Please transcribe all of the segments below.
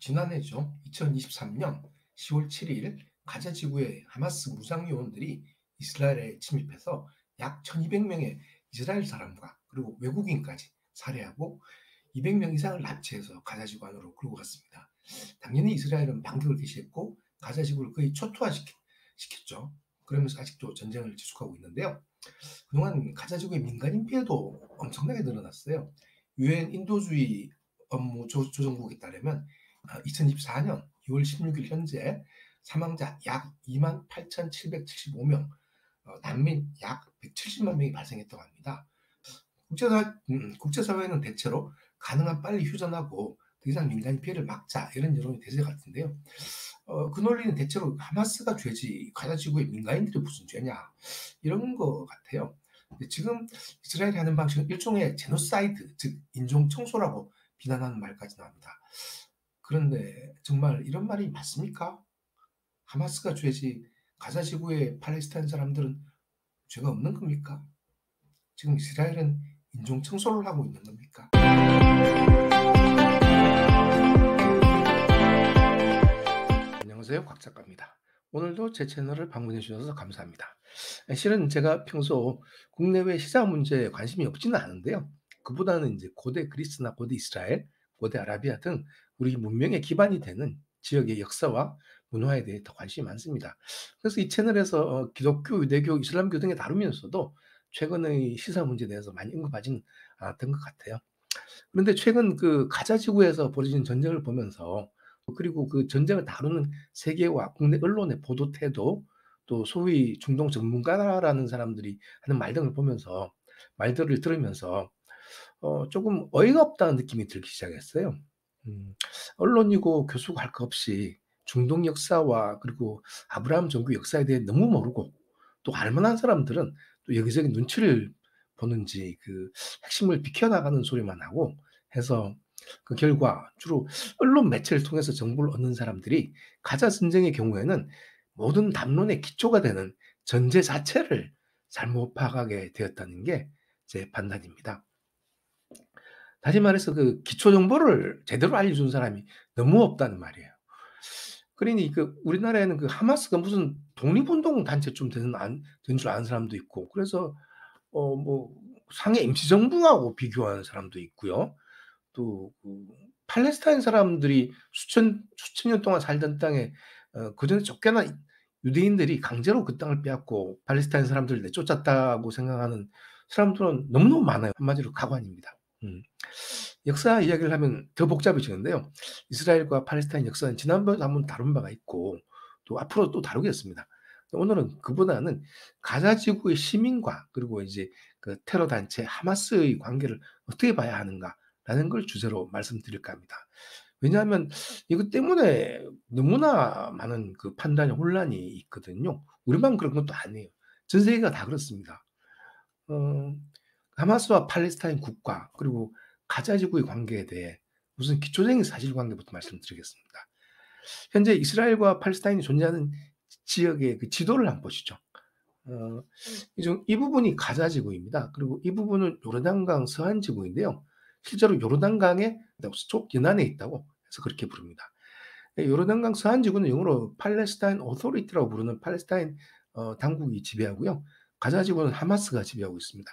지난해죠. 2023년 10월 7일 가자 지구의 하마스 무장 요원들이 이스라엘에 침입해서 약 1,200명의 이스라엘 사람과 그리고 외국인까지 살해하고 200명 이상을 납치해서 가자 지구 안으로 끌고 갔습니다. 당연히 이스라엘은 반격을 개시했고 가자 지구를 거의 초토화시켰죠. 그러면서 아직도 전쟁을 지속하고 있는데요. 그동안 가자 지구의 민간인 피해도 엄청나게 늘어났어요. 유엔 인도주의 업무 조정국에 따르면 2024년 2월 16일 현재 사망자 약 28,775명, 난민 약 170만 명이 발생했다고 합니다. 국제사회는 대체로 가능한 빨리 휴전하고 더 이상 민간 피해를 막자 이런 여론이 대세 같은데요. 그 논리는 대체로 하마스가 죄지 가자 지구의 민간인들이 무슨 죄냐 이런 거 같아요. 지금 이스라엘이 하는 방식은 일종의 제노사이드, 즉 인종 청소라고 비난하는 말까지 나옵니다. 그런데 정말 이런 말이 맞습니까? 하마스가 죄지 가자 지구의 팔레스타인 사람들은 죄가 없는 겁니까? 지금 이스라엘은 인종 청소를 하고 있는 겁니까? 안녕하세요, 곽 작가입니다. 오늘도 제 채널을 방문해 주셔서 감사합니다. 실은 제가 평소 국내외 시장 문제에 관심이 없지는 않은데요. 그보다는 이제 고대 그리스나 고대 이스라엘, 고대 아라비아 등 우리 문명의 기반이 되는 지역의 역사와 문화에 대해 더 관심이 많습니다. 그래서 이 채널에서 기독교, 유대교, 이슬람교 등에 다루면서도 최근의 시사 문제에 대해서 많이 언급하지는 않았던 것 같아요. 그런데 최근 그 가자 지구에서 벌어진 전쟁을 보면서 그리고 그 전쟁을 다루는 세계와 국내 언론의 보도 태도, 또 소위 중동 전문가라는 사람들이 하는 말 등을 보면서 말들을 들으면서 조금 어이가 없다는 느낌이 들기 시작했어요. 언론이고 교수고 할 것 없이 중동 역사와 그리고 아브라함 종교 역사에 대해 너무 모르고 또 알만한 사람들은 또 여기저기 눈치를 보는지 그 핵심을 비켜나가는 소리만 하고 해서 그 결과 주로 언론 매체를 통해서 정보를 얻는 사람들이 가자 전쟁의 경우에는 모든 담론의 기초가 되는 전제 자체를 잘못 파악하게 되었다는 게 제 판단입니다. 다시 말해서 그 기초 정보를 제대로 알려준 사람이 너무 없다는 말이에요. 그러니 그 우리나라에는 그 하마스가 무슨 독립운동 단체쯤 된 줄 아는 사람도 있고, 그래서 뭐 상해 임시정부하고 비교하는 사람도 있고요. 또그 팔레스타인 사람들이 수천 년 동안 살던 땅에 그전에 쫓겨난 유대인들이 강제로 그 땅을 빼앗고 팔레스타인 사람들을 내쫓았다고 생각하는 사람들은 너무너무 많아요. 한마디로 가관입니다. 역사 이야기를 하면 더 복잡해지는데요. 이스라엘과 팔레스타인 역사는 지난번에도 한번 다룬 바가 있고 또 앞으로 또 다루겠습니다. 오늘은 그보다는 가자 지구의 시민과 그리고 이제 그 테러 단체 하마스의 관계를 어떻게 봐야 하는가라는 걸 주제로 말씀드릴까 합니다. 왜냐하면 이것 때문에 너무나 많은 그 판단의 혼란이 있거든요. 우리만 그런 것도 아니에요. 전 세계가 다 그렇습니다. 어, 하마스와 팔레스타인 국가 그리고 가자 지구의 관계에 대해 우선 기초적인 사실관계부터 말씀드리겠습니다. 현재 이스라엘과 팔레스타인이 존재하는 지역의 그 지도를 한번 보시죠. 이 부분이 가자 지구입니다. 그리고 이 부분은 요르단강 서안 지구인데요. 실제로 요르단강의 쪽 연안에 있다고 해서 그렇게 부릅니다. 요르단강 서안 지구는 영어로 팔레스타인 오토리티라고 부르는 팔레스타인 당국이 지배하고요. 가자 지구는 하마스가 지배하고 있습니다.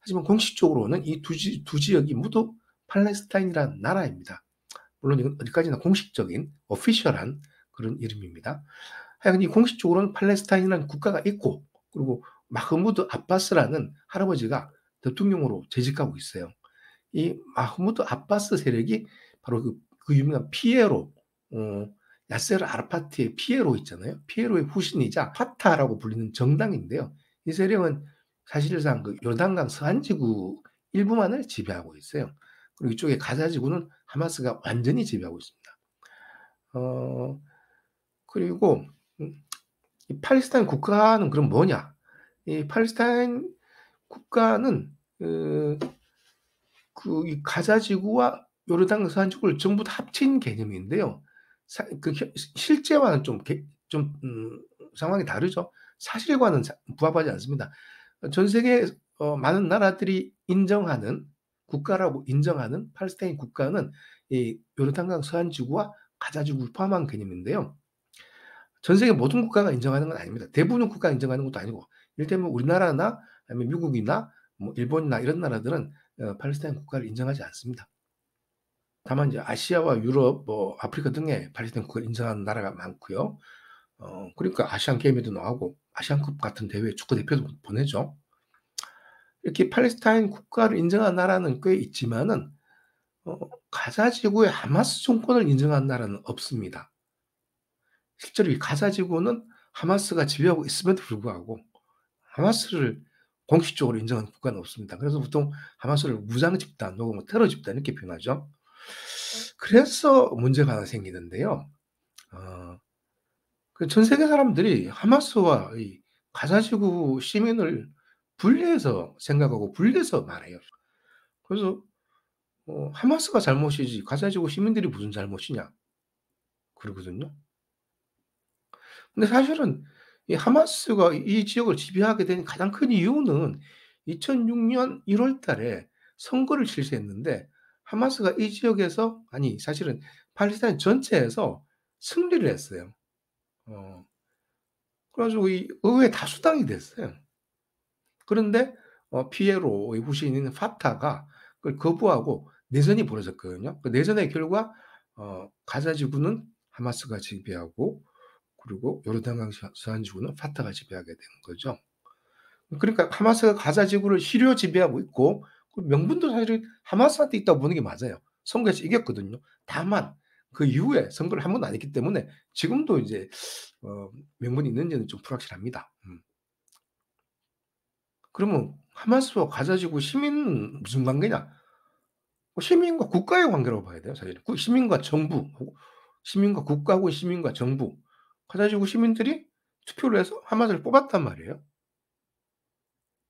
하지만 공식적으로는 이 두 지역이 모두 팔레스타인이라는 나라입니다. 물론 이건 어디까지나 공식적인 오피셜한 그런 이름입니다. 하여간 이 공식적으로는 팔레스타인이라는 국가가 있고 그리고 마흐무드 아바스라는 할아버지가 대통령으로 재직하고 있어요. 이 마흐무드 아바스 세력이 바로 그 유명한 피에로 야세르 아라파트의 피에로 있잖아요. 피에로의 후신이자 파타라고 불리는 정당인데요. 이 세력은 사실상 그 요르단강 서안지구 일부만을 지배하고 있어요. 그리고 이쪽에 가자 지구는 하마스가 완전히 지배하고 있습니다. 그리고 이 팔레스타인 국가는 그럼 뭐냐? 이 팔레스타인 국가는 이 가자 지구와 요르단 서안지구를 전부 다 합친 개념인데요. 실제와는 상황이 다르죠. 사실과는 부합하지 않습니다. 전 세계 많은 나라들이 인정하는 국가라고 인정하는 팔레스타인 국가는 이 요르단강 서안지구와 가자지구를 포함한 개념인데요. 전 세계 모든 국가가 인정하는 건 아닙니다. 대부분 국가가 인정하는 것도 아니고 이를테면 우리나라나 아니면 미국이나 뭐 일본이나 이런 나라들은 팔레스타인 국가를 인정하지 않습니다. 다만 이제 아시아와 유럽, 뭐 아프리카 등의 팔레스타인 국가를 인정하는 나라가 많고요. 그러니까 아시안 게임에도 나가고 아시안컵 같은 대회에 축구 대표도 보내죠. 이렇게 팔레스타인 국가를 인정한 나라는 꽤 있지만은 어 가자 지구의 하마스 정권을 인정한 나라는 없습니다. 실제로 이 가자 지구는 하마스가 지배하고 있음에도 불구하고 하마스를 공식적으로 인정하는 국가는 없습니다. 그래서 보통 하마스를 무장 집단 혹은 뭐 테러 집단 이렇게 표현하죠. 그래서 문제가 하나 생기는데요. 어 그 전 세계 사람들이 하마스와 이 가자 지구 시민을 분리해서 생각하고 분리해서 말해요. 그래서 "하마스가 잘못이지 가자 지구 시민들이 무슨 잘못이냐." 그러거든요. 근데 사실은 이 하마스가 이 지역을 지배하게 된 가장 큰 이유는 2006년 1월 달에 선거를 실시했는데 하마스가 이 지역에서 아니 사실은 팔레스타인 전체에서 승리를 했어요. 어 그래 가지고 이 의회 다수당이 됐어요. 그런데 피에로 의 후신인 파타가 그걸 거부하고 내전이 벌어졌거든요. 그 내전의 결과 가자 지구는 하마스가 지배하고 그리고 요르단강 서안 지구는 파타가 지배하게 된 거죠. 그러니까 하마스가 가자 지구를 시료 지배하고 있고 그 명분도 사실은 하마스한테 있다고 보는 게 맞아요. 선거에서 이겼거든요. 다만 그 이후에 선거를 한 번도 안 했기 때문에 지금도 이제 명분이 있는지는 좀 불확실합니다. 그러면 하마스와 가자 지구 시민은 무슨 관계냐? 시민과 국가의 관계라고 봐야 돼요 사실은. 그 시민과 정부 혹 시민과 국가 혹은 시민과 정부 가자 지구 시민들이 투표를 해서 하마스를 뽑았단 말이에요.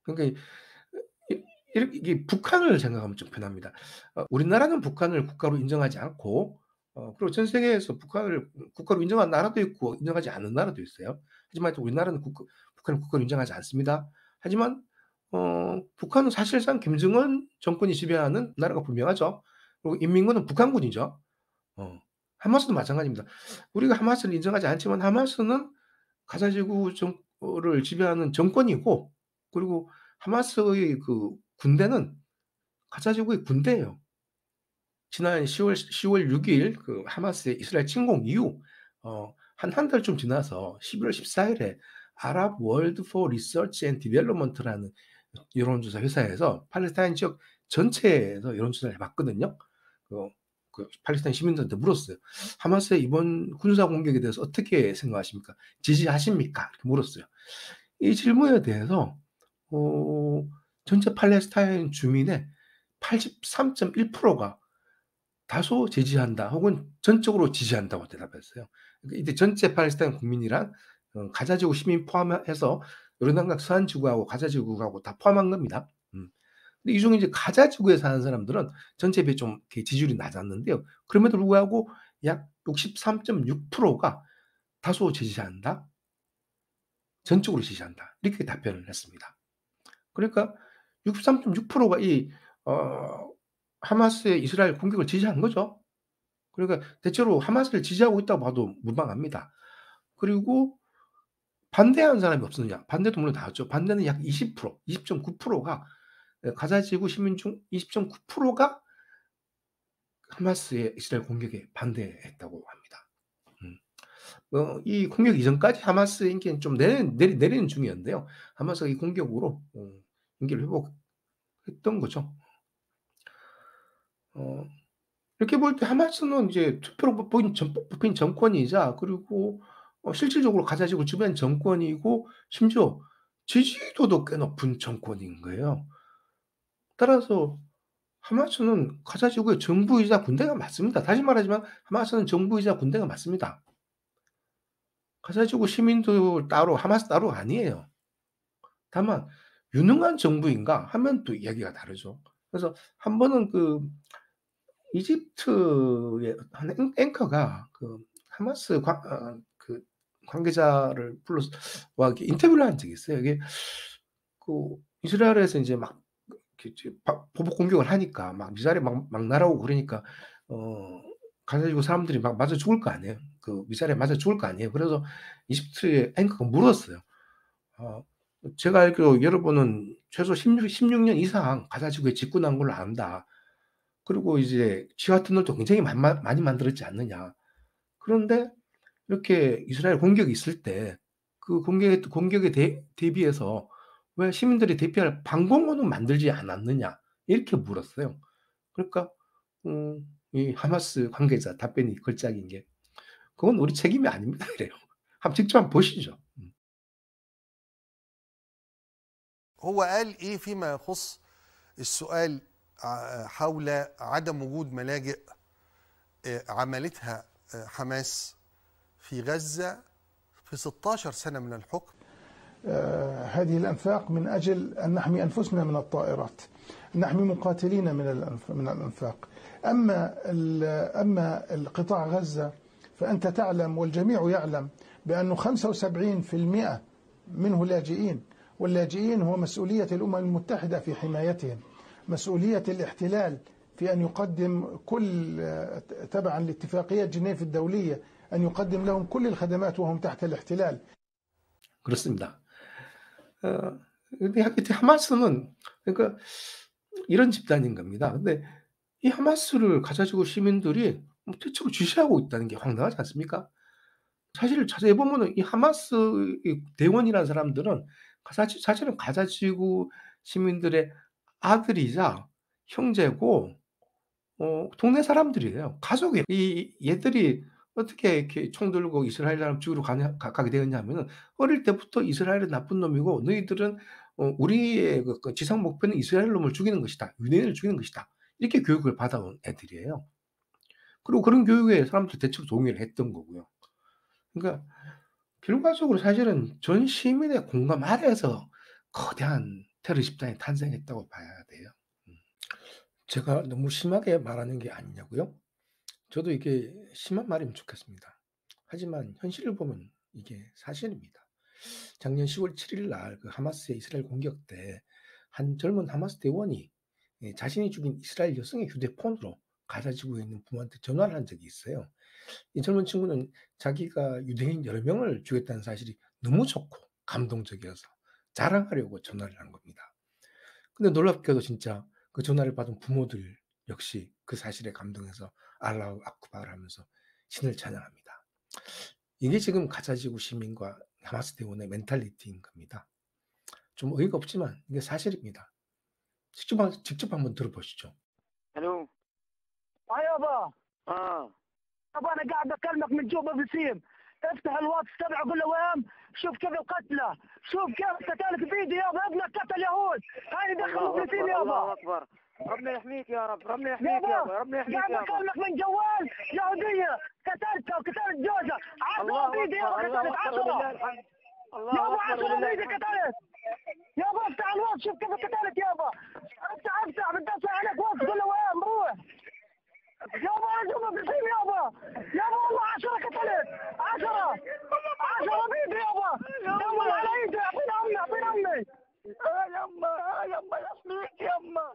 그러니까 이 이게 북한을 생각하면 좀 편합니다. 우리나라는 북한을 국가로 인정하지 않고 그리고 전 세계에서 북한을 국가로 인정한 나라도 있고 인정하지 않는 나라도 있어요. 하지만 또 우리나라는 북한을 국가로 인정하지 않습니다. 하지만 북한은 사실상 김정은 정권이 지배하는 나라가 분명하죠. 그리고 인민군은 북한군이죠. 어 하마스도 마찬가지입니다. 우리가 하마스를 인정하지 않지만 하마스는 가자 지구 를 지배하는 정권이고 그리고 하마스의 그 군대는 가자 지구의 군대예요. 지난 10월 6일 그 하마스의 이스라엘 침공 이후 한 달 좀 지나서 11월 14 일에 아랍 월드 포 리서치 앤 디벨롭먼트라는 여론조사 회사에서 팔레스타인 지역 전체에서 여론조사를 해 봤거든요. 그 팔레스타인 시민들한테 물었어요. "하마스의 이번 군사 공격에 대해서 어떻게 생각하십니까? 지지하십니까?" 이렇게 물었어요. 이 질문에 대해서 어 전체 팔레스타인 주민의 83.1%가 다소 지지한다 혹은 전적으로 지지한다고 대답했어요. 그러니까 이때 전체 팔레스타인 국민이란 가자 지구 시민 포함해서 요르단강 서안 지구하고 가자 지구하고 다 포함한 겁니다. 근데 이 중에 이제 가자 지구에 사는 사람들은 전체에 비해 좀 이렇게 지지율이 낮았는데요. 그럼에도 불구하고 약 63.6%가 다소 지지한다, 전적으로 지지한다 이렇게 답변을 했습니다. 그러니까 63.6%가 이 어 하마스의 이스라엘 공격을 지지한 거죠. 그러니까 대체로 하마스를 지지하고 있다고 봐도 무방합니다. 그리고 반대하는 사람이 없었느냐? 반대도 물론 나왔죠. 반대는 약 20% 20.9%가 가자 지구 시민 중 20.9%가 하마스의 이스라엘 공격에 반대했다고 합니다. 음. 이 공격 이전까지 하마스의 인기는 좀 내리는 중이었는데요. 하마스가 이 공격으로 인기를 회복했던 거죠. 어 이렇게 볼 때 하마스는 이제 투표로 뽑힌 정권이자 그리고 실질적으로 가자 지구를 지배한 정권이고 심지어 지지도도 꽤 높은 정권인 거예요. 따라서 하마스는 가자 지구의 정부이자 군대가 맞습니다. 다시 말하지만 하마스는 정부이자 군대가 맞습니다. 가자 지구 시민도 따로 하마스 따로 아니에요. 다만 유능한 정부인가 하면 또 이야기가 다르죠. 그래서 한 번은 그 이집트의 한 앵커가 그 하마스 그 관계자를 불러서 와 이렇게 인터뷰를 한 적이 있어요. 이게 그 이스라엘에서 인제 막 이렇게 보복 공격을 하니까 막 미사일이 막 날아오고 그러니까 어 가자 지구 사람들이 막 맞아 죽을 거 아니에요. 그 미사일에 맞아 죽을 거 아니에요. 그래서 이집트의 앵커가 물었어요. 어 "제가 알기로 여러분은 최소 16년 이상 가자 지구에 집권한 걸로 안다. 그리고 이제 지하 터널도 굉장히 많이 만들었지 않느냐. 그런데 이렇게 이스라엘 공격이 있을 때 그 공격에 대비해서 왜 시민들이 대피할 방공호는 만들지 않았느냐." 이렇게 물었어요. 그러니까 이 하마스 관계자 답변이 걸작인 게 "그건 우리 책임이 아닙니다." 이래요. 직접 한번 보시죠. هو قال ايه فيما يخص السؤال حول عدم وجود ملاجئ عملتها حماس في غزة في 16 سنة من الحكم. هذه الأنفاق من أجل أن نحمي أنفسنا من الطائرات، نحمي مقاتلين من الأنفاق. أما القطاع غزة فأنت تعلم والجميع يعلم بأنه 75% منه لاجئين، واللاجئين هو مسؤولية الأمم المتحدة في حمايتهم، مسؤولية الاحتلال في أن يقدم تبعا لاتفاقية جنيف الدولية أن يقدم لهم كل الخدمات وهم تحت الاحتلال. 그렇습니다. 근데 하마스는 그러니까 이런 집단인 겁니다. 근데 이 하마스를 가자 지구 시민들이 대체로 지지하고 있다는 게 황당하지 않습니까? 사실 자세히 보면은 이 하마스 이 대원이라는 사람들은 사실은 가자 지구 시민들의 아들이자 형제고 동네 사람들이에요. 가족이에요. 얘들이 어떻게 이렇게 총 들고 이스라엘 사람 죽이러 가게 되었냐면은 어릴 때부터 이스라엘은 나쁜 놈이고 너희들은 우리의 그 지상 목표는 이스라엘 놈을 죽이는 것이다. 유대인을 죽이는 것이다. 이렇게 교육을 받아온 애들이에요. 그리고 그런 교육에 사람들이 대체로 동의를 했던 거고요. 그러니까 결과적으로 사실은 전 시민의 공감 아래에서 거대한 테러 집단이 탄생했다고 봐야 돼요. 제가 너무 심하게 말하는 게 아니냐고요? 저도 이게 심한 말이면 좋겠습니다. 하지만 현실을 보면 이게 사실입니다. 작년 10월 7일 날 그 하마스의 이스라엘 공격 때 한 젊은 하마스 대원이 자신이 죽인 이스라엘 여성의 휴대폰으로 가자 지구에 있는 부모한테 전화를 한 적이 있어요. 이 젊은 친구는 자기가 유대인 여러 명을 죽였다는 사실이 너무 좋고 감동적이어서 자랑하려고 전화를 한 겁니다. 근데 놀랍게도 진짜 그 전화를 받은 부모들 역시 그 사실에 감동해서 알라후 아쿠바를 하면서 신을 찬양합니다. 이게 지금 가자지구 시민과 하마스 대원의 멘탈리티인 겁니다. 좀 어이가 없지만 이게 사실입니다. 직접 한번 들어보시죠. الو يابا اه يابا انا قاعد اكلمك من جوبا بسيم. افتح الواتس تبعه قول له وين شوف كيف القتله، شوف كيف قتالك بيدي يابا، ابنك قتل يهود، هاي دخلوا فلسطين الله يابا. اكبر. ربنا يحميك يا رب، ربنا يحميك يابا، ربنا يحميك قاعد يابا. اكلمك من جوال يهوديه قتلتها وقتلت جوزها، 10 الله بيدي يابا اكبر، الله قتلت اكبر ولله 10 الحمد. الله يابا، اكبر 10 ولله بيدي الحمد. قتلت يابا. افتح الواتس شوف كيف قتلت يابا. افتح بدي اطلع عليك واتس قول له وين بروح يابا. جوبا بسيم يابا، يابا والله 10 قتلت، 10 بيدي يابا. يابا على ايدي، اعطينا امي اعطينا امي. يما يما يحميك يما،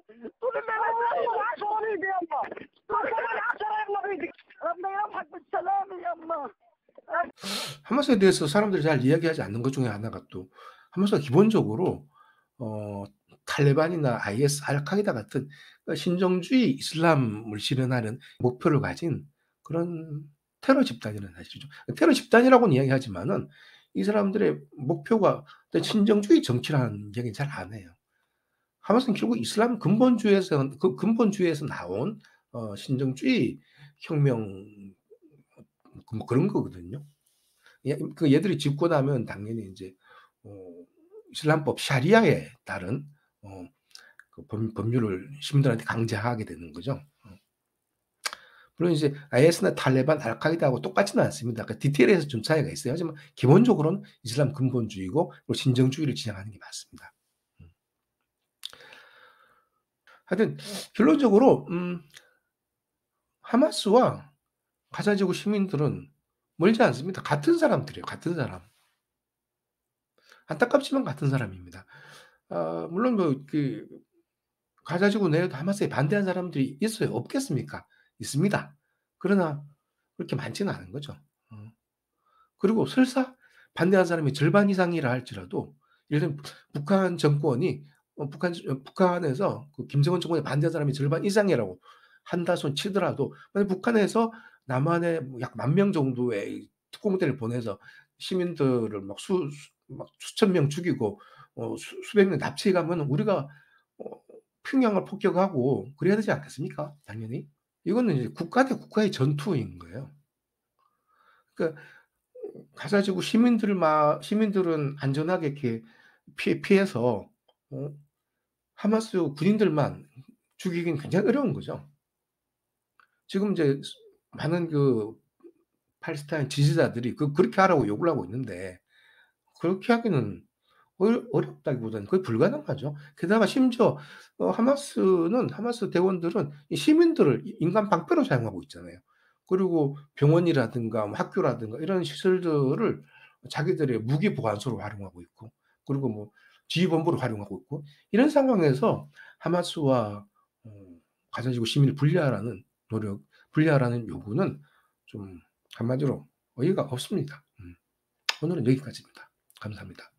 طول الليل والله 10 بيدي يابا، كمان 10 يلا بيدي. ربنا يرحمك بالسلامه يما. 하마스에 대해서 사람들이 잘 이야기하지 않는 것 중에 하나가 또 하마스가 기본적으로 탈레반이나 IS, 알카이다 같은 신정주의 이슬람을 실현하는 목표를 가진 그런 테러 집단이라는 사실이죠. 테러 집단이라고는 이야기하지만은 이 사람들의 목표가 신정주의 정치라는 이야기는 잘 안 해요. 하마스는 결국 이슬람 근본주의에서 나온 신정주의 혁명 뭐 그런 거거든요. 얘들이 집권하면 당연히 인제 이슬람법 샤리아에 따른 그 법률을 시민들한테 강제하게 되는 거죠. 물론 이제 IS나 탈레반, 알카이다하고 똑같지는 않습니다. 그러니까 디테일에서 좀 차이가 있어요. 하지만 기본적으로는 이슬람 근본주의고 그리고 신정주의를 지향하는 게 맞습니다. 하여튼 결론적으로 하마스와 가자 지구 시민들은 멀지 않습니다. 같은 사람들이에요. 같은 사람. 안타깝지만 같은 사람입니다. 물론 가자 지구 내에도 하마스에 반대하는 사람들이 있어요. 없겠습니까? 있습니다. 그러나 그렇게 많지는 않은 거죠. 그리고 설사 반대하는 사람이 절반 이상이라 할지라도 예를 들면 북한 정권이 북한에서 그 김정은 정권에 반대하는 사람이 절반 이상이라고 한다 손 치더라도 만약 북한에서 남한에 뭐 약 10,000명 정도의 특공대를 보내서 시민들을 막 수천 명 죽이고 수백 명 납치해 가면 우리가 평양을 폭격하고 그래야 되지 않겠습니까? 당연히. 이거는 이제 국가 대 국가의 전투인 거예요. 그러니까 가사지구 시민들은 안전하게 이렇게 피해서 하마스 군인들만 죽이긴 굉장히 어려운 거죠. 지금 이제 많은 그 팔레스타인 지지자들이 그렇게 하라고 요구를 하고 있는데 그렇게 하기는 어렵다기보다는 거의 불가능하죠. 게다가 심지어 하마스 대원들은 이 시민들을 인간 방패로 사용하고 있잖아요. 그리고 병원이라든가 뭐 학교라든가 이런 시설들을 자기들의 무기 보관소로 활용하고 있고 그리고 뭐 지휘본부로 활용하고 있고 이런 상황에서 하마스와 가자지구 시민을 분리하라는 요구는 좀 한마디로 어이가 없습니다. 오늘은 여기까지입니다. 감사합니다.